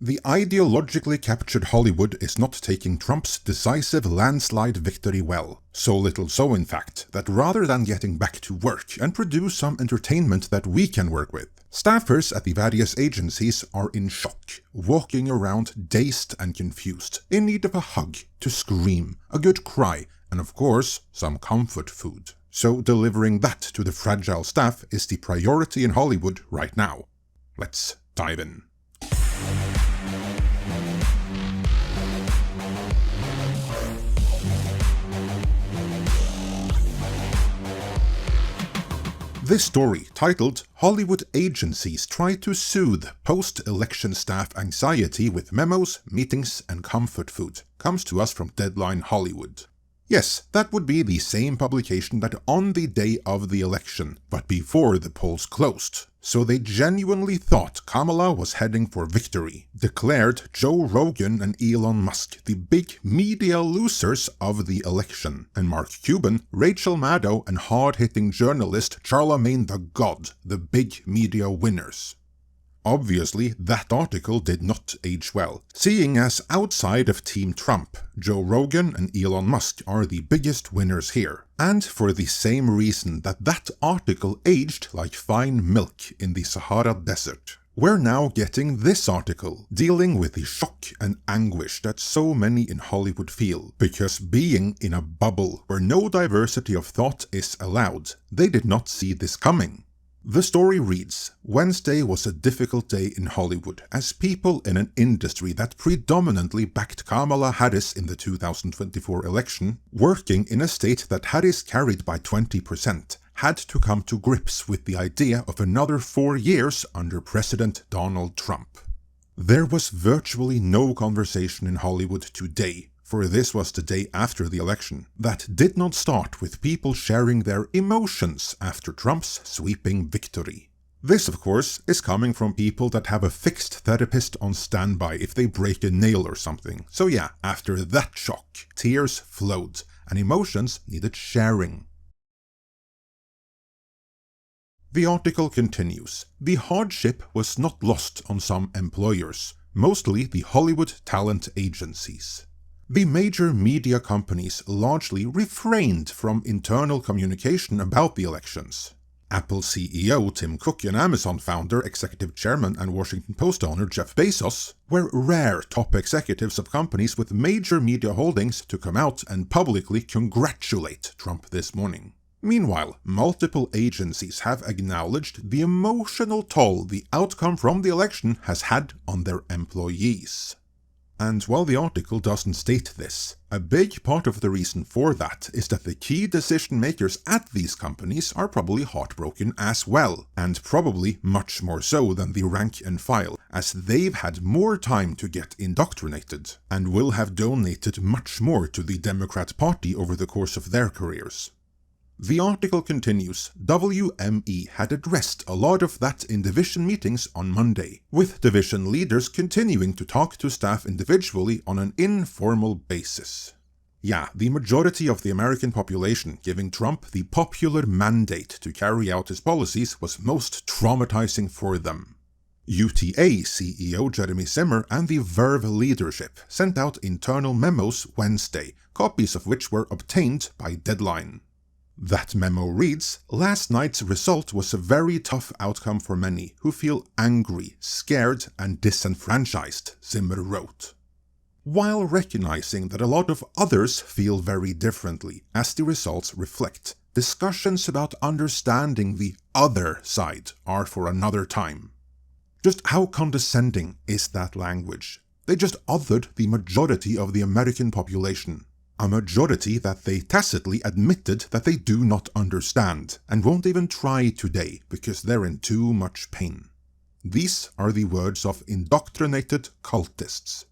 The ideologically captured Hollywood is not taking Trump's decisive landslide victory well. So little so, in fact, that rather than getting back to work and produce some entertainment that we can work with, staffers at the various agencies are in shock, walking around dazed and confused, in need of a hug, to scream, a good cry, and of course, some comfort food. So delivering that to the fragile staff is the priority in Hollywood right now. Let's dive in. This story, titled "Hollywood Agencies Try to Soothe Post-Election Staff Anxiety with Memos, Meetings and Comfort Food," comes to us from Deadline Hollywood. Yes, that would be the same publication that on the day of the election, but before the polls closed. So they genuinely thought Kamala was heading for victory, declared Joe Rogan and Elon Musk the big media losers of the election, and Mark Cuban, Rachel Maddow and hard-hitting journalist Charlamagne the God the big media winners. Obviously, that article did not age well, seeing as outside of Team Trump, Joe Rogan and Elon Musk are the biggest winners here, and for the same reason that article aged like fine milk in the Sahara Desert. We're now getting this article, dealing with the shock and anguish that so many in Hollywood feel, because being in a bubble where no diversity of thought is allowed, they did not see this coming. The story reads, Wednesday was a difficult day in Hollywood as people in an industry that predominantly backed Kamala Harris in the 2024 election, working in a state that Harris carried by 20%, had to come to grips with the idea of another 4 years under President Donald Trump. There was virtually no conversation in Hollywood today, for this was the day after the election, that did not start with people sharing their emotions after Trump's sweeping victory. This, of course, is coming from people that have a fixed therapist on standby if they break a nail or something. So yeah, after that shock, tears flowed, and emotions needed sharing. The article continues. The hardship was not lost on some employers, mostly the Hollywood talent agencies. The major media companies largely refrained from internal communication about the elections. Apple CEO Tim Cook and Amazon founder, executive chairman and Washington Post owner Jeff Bezos were rare top executives of companies with major media holdings to come out and publicly congratulate Trump this morning. Meanwhile, multiple agencies have acknowledged the emotional toll the outcome from the election has had on their employees. And while the article doesn't state this, a big part of the reason for that is that the key decision makers at these companies are probably heartbroken as well, and probably much more so than the rank and file, as they've had more time to get indoctrinated, and will have donated much more to the Democrat Party over the course of their careers. The article continues, WME had addressed a lot of that in division meetings on Monday, with division leaders continuing to talk to staff individually on an informal basis. Yeah, the majority of the American population giving Trump the popular mandate to carry out his policies was most traumatizing for them. UTA CEO Jeremy Zimmer and the Verve leadership sent out internal memos Wednesday, copies of which were obtained by Deadline. That memo reads, last night's result was a very tough outcome for many who feel angry, scared and disenfranchised, Zimmer wrote. While recognizing that a lot of others feel very differently, as the results reflect, discussions about understanding the other side are for another time. Just how condescending is that language? They just othered the majority of the American population. A majority that they tacitly admitted that they do not understand, and won't even try today because they're in too much pain. These are the words of indoctrinated cultists.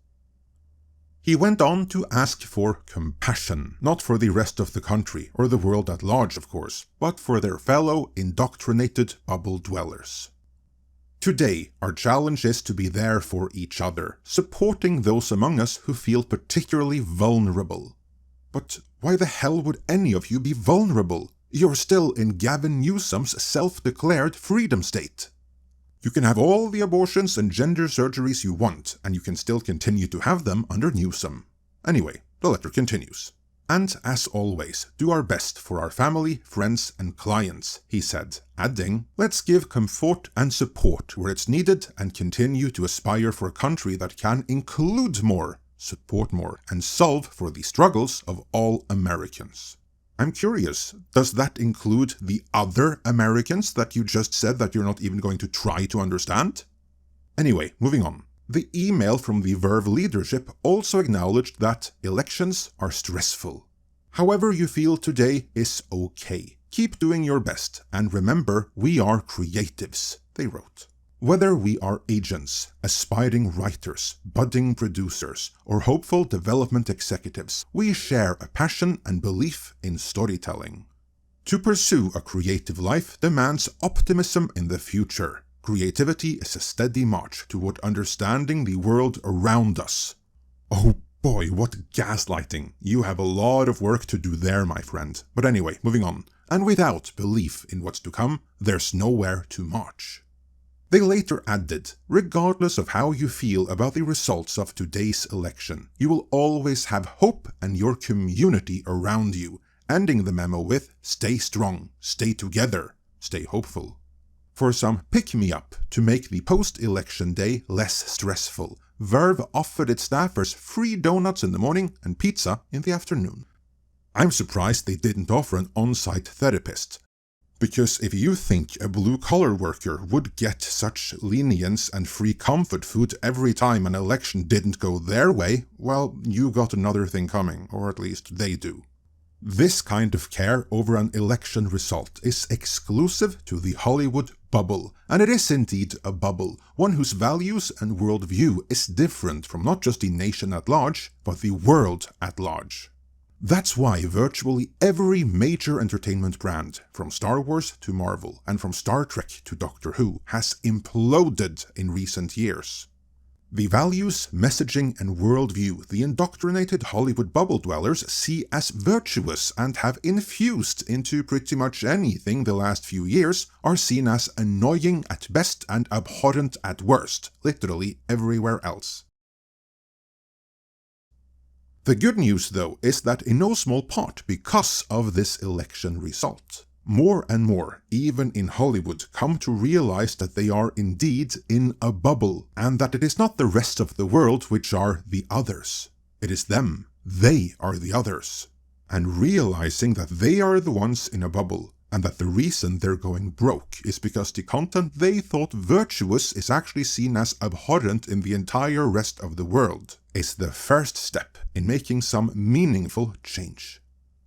He went on to ask for compassion, not for the rest of the country, or the world at large of course, but for their fellow indoctrinated bubble dwellers. Today, our challenge is to be there for each other, supporting those among us who feel particularly vulnerable. But why the hell would any of you be vulnerable? You're still in Gavin Newsom's self-declared freedom state. You can have all the abortions and gender surgeries you want, and you can still continue to have them under Newsom. Anyway, the letter continues. And as always, do our best for our family, friends, and clients, he said, adding, let's give comfort and support where it's needed and continue to aspire for a country that can include more, support more, and solve for the struggles of all Americans. I'm curious, does that include the other Americans that you just said that you're not even going to try to understand? Anyway, moving on. The email from the Verve leadership also acknowledged that elections are stressful. However you feel today is okay. Keep doing your best, and remember, we are creatives, they wrote. Whether we are agents, aspiring writers, budding producers, or hopeful development executives, we share a passion and belief in storytelling. To pursue a creative life demands optimism in the future. Creativity is a steady march toward understanding the world around us. Oh boy, what gaslighting. You have a lot of work to do there, my friend. But anyway, moving on. And without belief in what's to come, there's nowhere to march. They later added, regardless of how you feel about the results of today's election, you will always have hope and your community around you, ending the memo with, stay strong, stay together, stay hopeful. For some pick-me-up to make the post-election day less stressful, Verve offered its staffers free donuts in the morning and pizza in the afternoon. I'm surprised they didn't offer an on-site therapist. Because if you think a blue-collar worker would get such lenience and free comfort food every time an election didn't go their way, well, you got another thing coming, or at least they do. This kind of care over an election result is exclusive to the Hollywood bubble, and it is indeed a bubble, one whose values and worldview is different from not just the nation at large, but the world at large. That's why virtually every major entertainment brand, from Star Wars to Marvel and from Star Trek to Doctor Who, has imploded in recent years. The values, messaging and worldview the indoctrinated Hollywood bubble dwellers see as virtuous and have infused into pretty much anything the last few years are seen as annoying at best and abhorrent at worst, literally everywhere else. The good news, though, is that in no small part because of this election result, more and more, even in Hollywood, come to realize that they are indeed in a bubble, and that it is not the rest of the world which are the others. It is them. They are the others. And realizing that they are the ones in a bubble, and that the reason they're going broke is because the content they thought virtuous is actually seen as abhorrent in the entire rest of the world, is the first step in making some meaningful change.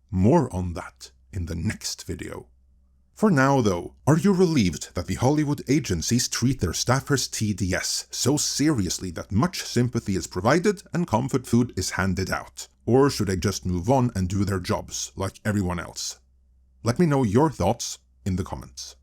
More on that in the next video. For now though, are you relieved that the Hollywood agencies treat their staffers' TDS so seriously that much sympathy is provided and comfort food is handed out? Or should they just move on and do their jobs like everyone else? Let me know your thoughts in the comments.